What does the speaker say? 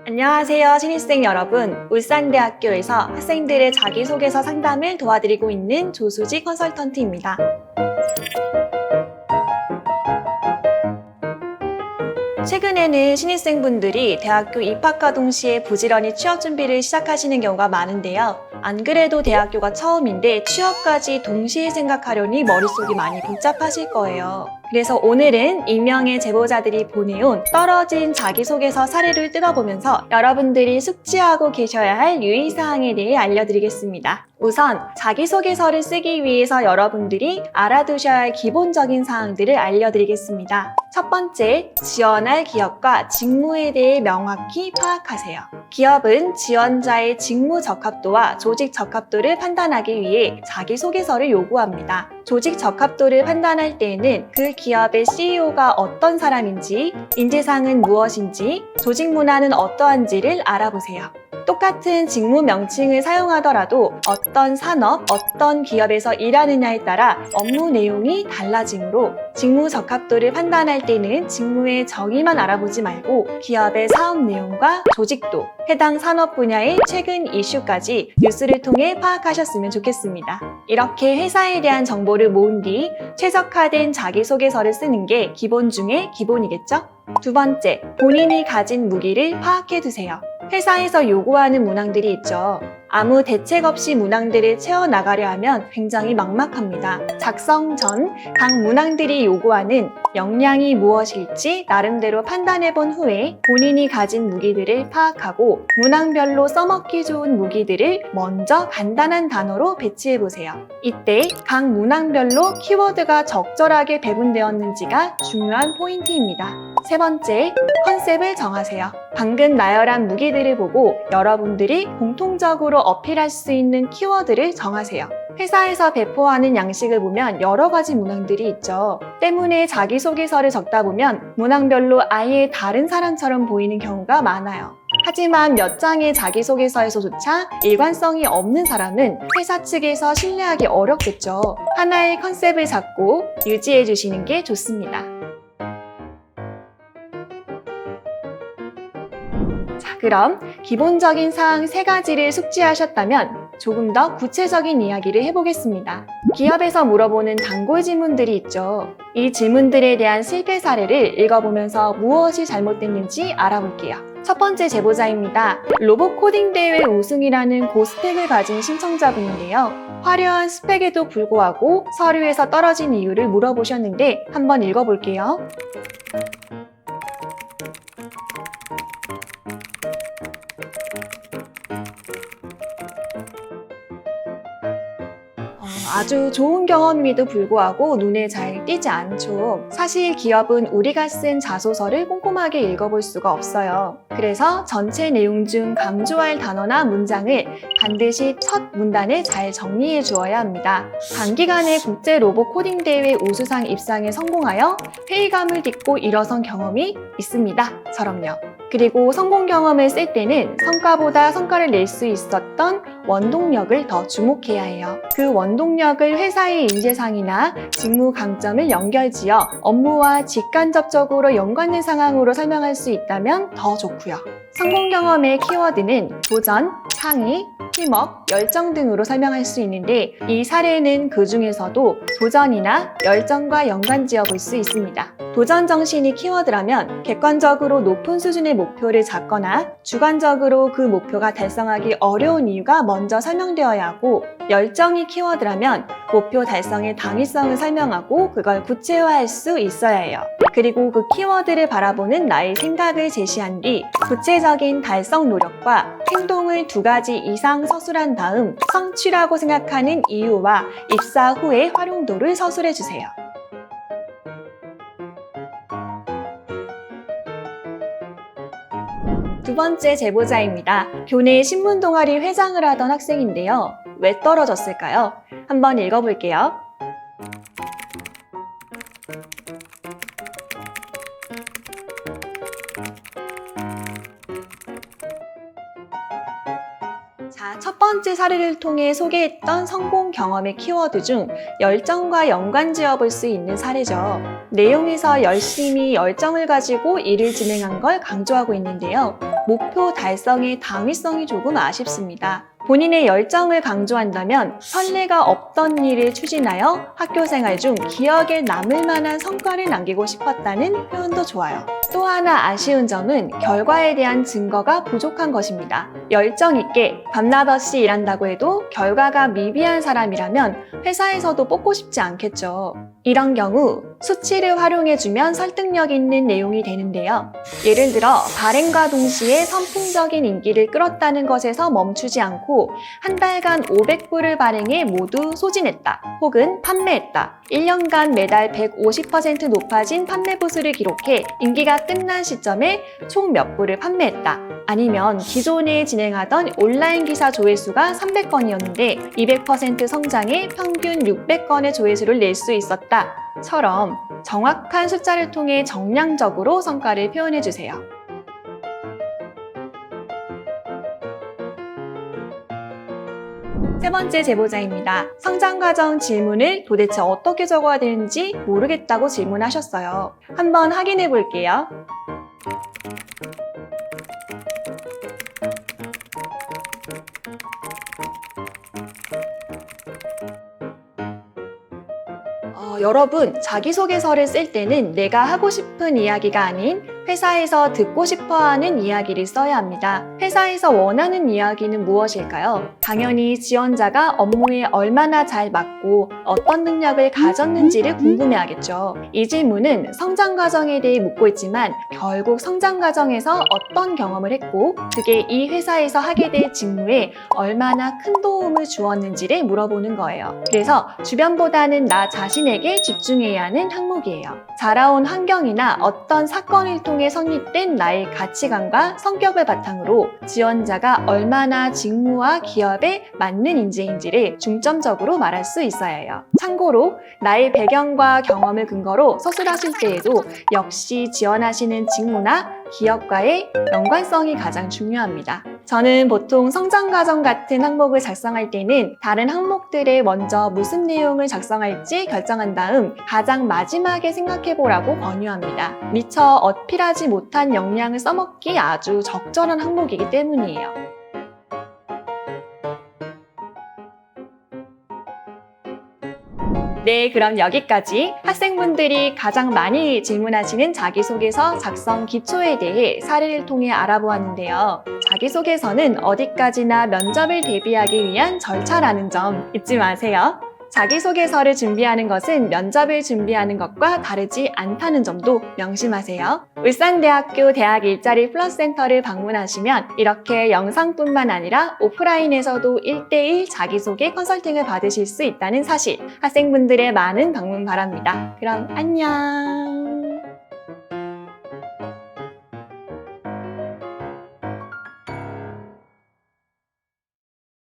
안녕하세요, 신입생 여러분. 울산대학교에서 학생들의 자기소개서 상담을 도와드리고 있는 조수지 컨설턴트입니다. 최근에는 신입생분들이 대학교 입학과 동시에 부지런히 취업 준비를 시작하시는 경우가 많은데요. 안 그래도 대학교가 처음인데 취업까지 동시에 생각하려니 머릿속이 많이 복잡하실 거예요. 그래서 오늘은 익명의 제보자들이 보내온 떨어진 자기소개서 사례를 뜯어보면서 여러분들이 숙지하고 계셔야 할 유의사항에 대해 알려드리겠습니다. 우선 자기소개서를 쓰기 위해서 여러분들이 알아두셔야 할 기본적인 사항들을 알려드리겠습니다. 첫 번째, 지원할 기업과 직무에 대해 명확히 파악하세요. 기업은 지원자의 직무 적합도와 조직 적합도를 판단하기 위해 자기소개서를 요구합니다. 조직 적합도를 판단할 때에는 그 기업의 CEO가 어떤 사람인지, 인재상은 무엇인지, 조직 문화는 어떠한지를 알아보세요. 똑같은 직무 명칭을 사용하더라도 어떤 산업, 어떤 기업에서 일하느냐에 따라 업무 내용이 달라지므로 직무 적합도를 판단할 때는 직무의 정의만 알아보지 말고 기업의 사업 내용과 조직도, 해당 산업 분야의 최근 이슈까지 뉴스를 통해 파악하셨으면 좋겠습니다. 이렇게 회사에 대한 정보를 모은 뒤 최적화된 자기소개서를 쓰는 게 기본 중에 기본이겠죠? 두 번째, 본인이 가진 무기를 파악해두세요. 회사에서 요구하는 문항들이 있죠. 아무 대책 없이 문항들을 채워나가려 하면 굉장히 막막합니다. 작성 전 각 문항들이 요구하는 역량이 무엇일지 나름대로 판단해본 후에 본인이 가진 무기들을 파악하고 문항별로 써먹기 좋은 무기들을 먼저 간단한 단어로 배치해보세요. 이때 각 문항별로 키워드가 적절하게 배분되었는지가 중요한 포인트입니다. 세 번째, 컨셉을 정하세요. 방금 나열한 무기들을 보고 여러분들이 공통적으로 어필할 수 있는 키워드를 정하세요. 회사에서 배포하는 양식을 보면 여러 가지 문항들이 있죠. 때문에 자기소개서를 적다 보면 문항별로 아예 다른 사람처럼 보이는 경우가 많아요. 하지만 몇 장의 자기소개서에서조차 일관성이 없는 사람은 회사 측에서 신뢰하기 어렵겠죠. 하나의 컨셉을 잡고 유지해 주시는 게 좋습니다. 자, 그럼 기본적인 사항 3가지를 숙지하셨다면 조금 더 구체적인 이야기를 해보겠습니다. 기업에서 물어보는 단골 질문들이 있죠. 이 질문들에 대한 실패 사례를 읽어보면서 무엇이 잘못됐는지 알아볼게요. 첫 번째 제보자입니다. 로봇 코딩 대회 우승이라는 고스펙을 가진 신청자분인데요. 화려한 스펙에도 불구하고 서류에서 떨어진 이유를 물어보셨는데 한번 읽어볼게요. 아주 좋은 경험임에도 불구하고 눈에 잘 띄지 않죠. 사실 기업은 우리가 쓴 자소서를 꼼꼼하게 읽어볼 수가 없어요. 그래서 전체 내용 중 강조할 단어나 문장을 반드시 첫 문단에 잘 정리해 주어야 합니다. 단기간에 국제 로봇 코딩 대회 우수상 입상에 성공하여 회의감을 딛고 일어선 경험이 있습니다. 처럼요. 그리고 성공 경험을 쓸 때는 성과보다 성과를 낼 수 있었던 원동력을 더 주목해야 해요. 그 원동력을 회사의 인재상이나 직무 강점을 연결지어 업무와 직간접적으로 연관된 상황으로 설명할 수 있다면 더 좋고요. 성공 경험의 키워드는 도전, 창의, 팀워크, 열정 등으로 설명할 수 있는데 이 사례는 그 중에서도 도전이나 열정과 연관지어 볼 수 있습니다. 도전 정신이 키워드라면 객관적으로 높은 수준의 목표를 잡거나 주관적으로 그 목표가 달성하기 어려운 이유가 먼저 설명되어야 하고 열정이 키워드라면 목표 달성의 당위성을 설명하고 그걸 구체화할 수 있어야 해요. 그리고 그 키워드를 바라보는 나의 생각을 제시한 뒤 구체적인 달성 노력과 행동을 2가지 이상 서술한 다음 성취라고 생각하는 이유와 입사 후의 활용도를 서술해 주세요. 두 번째 제보자입니다. 교내 신문 동아리 회장을 하던 학생인데요. 왜 떨어졌을까요? 한번 읽어볼게요. 자, 첫 번째 사례를 통해 소개했던 성공 경험의 키워드 중 열정과 연관지어 볼 수 있는 사례죠. 내용에서 열심히 열정을 가지고 일을 진행한 걸 강조하고 있는데요. 목표 달성의 당위성이 조금 아쉽습니다. 본인의 열정을 강조한다면 선례가 없던 일을 추진하여 학교 생활 중 기억에 남을 만한 성과를 남기고 싶었다는 표현도 좋아요. 또 하나 아쉬운 점은 결과에 대한 증거가 부족한 것입니다. 열정 있게 밤낮 없이 일한다고 해도 결과가 미비한 사람이라면 회사에서도 뽑고 싶지 않겠죠. 이런 경우 수치를 활용해주면 설득력 있는 내용이 되는데요. 예를 들어 발행과 동시에 선풍적인 인기를 끌었다는 것에서 멈추지 않고 한 달간 500부를 발행해 모두 소진했다. 혹은 판매했다. 1년간 매달 150% 높아진 판매 부수를 기록해 인기가 끝난 시점에 총 몇 부를 판매했다. 아니면 기존에 진행하던 온라인 기사 조회수가 300건이었는데 200% 성장해 평균 600건의 조회수를 낼 수 있었다. 처럼 정확한 숫자를 통해 정량적으로 성과를 표현해 주세요. 세 번째 제보자입니다. 성장 과정 질문을 도대체 어떻게 적어야 되는지 모르겠다고 질문하셨어요. 한번 확인해 볼게요. 여러분, 자기소개서를 쓸 때는 내가 하고 싶은 이야기가 아닌 회사에서 듣고 싶어하는 이야기를 써야 합니다. 회사에서 원하는 이야기는 무엇일까요? 당연히 지원자가 업무에 얼마나 잘 맞고 어떤 능력을 가졌는지를 궁금해하겠죠. 이 질문은 성장 과정에 대해 묻고 있지만 결국 성장 과정에서 어떤 경험을 했고 그게 이 회사에서 하게 될 직무에 얼마나 큰 도움을 주었는지를 물어보는 거예요. 그래서 주변보다는 나 자신에게 집중해야 하는 항목이에요. 자라온 환경이나 어떤 사건을 통해 성립된 나의 가치관과 성격을 바탕으로 지원자가 얼마나 직무와 기업에 맞는 인재인지를 중점적으로 말할 수 있어야 해요. 참고로 나의 배경과 경험을 근거로 서술하실 때에도 역시 지원하시는 직무나 기업과의 연관성이 가장 중요합니다. 저는 보통 성장 과정 같은 항목을 작성할 때는 다른 항목들에 먼저 무슨 내용을 작성할지 결정한 다음 가장 마지막에 생각해보라고 권유합니다. 미처 어필하지 못한 역량을 써먹기 아주 적절한 항목이기 때문이에요. 네, 그럼 여기까지 학생분들이 가장 많이 질문하시는 자기소개서 작성 기초에 대해 사례를 통해 알아보았는데요. 자기소개서는 어디까지나 면접을 대비하기 위한 절차라는 점 잊지 마세요. 자기소개서를 준비하는 것은 면접을 준비하는 것과 다르지 않다는 점도 명심하세요. 울산대학교 대학 일자리 플러스센터를 방문하시면 이렇게 영상뿐만 아니라 오프라인에서도 1:1 자기소개 컨설팅을 받으실 수 있다는 사실, 학생분들의 많은 방문 바랍니다. 그럼 안녕!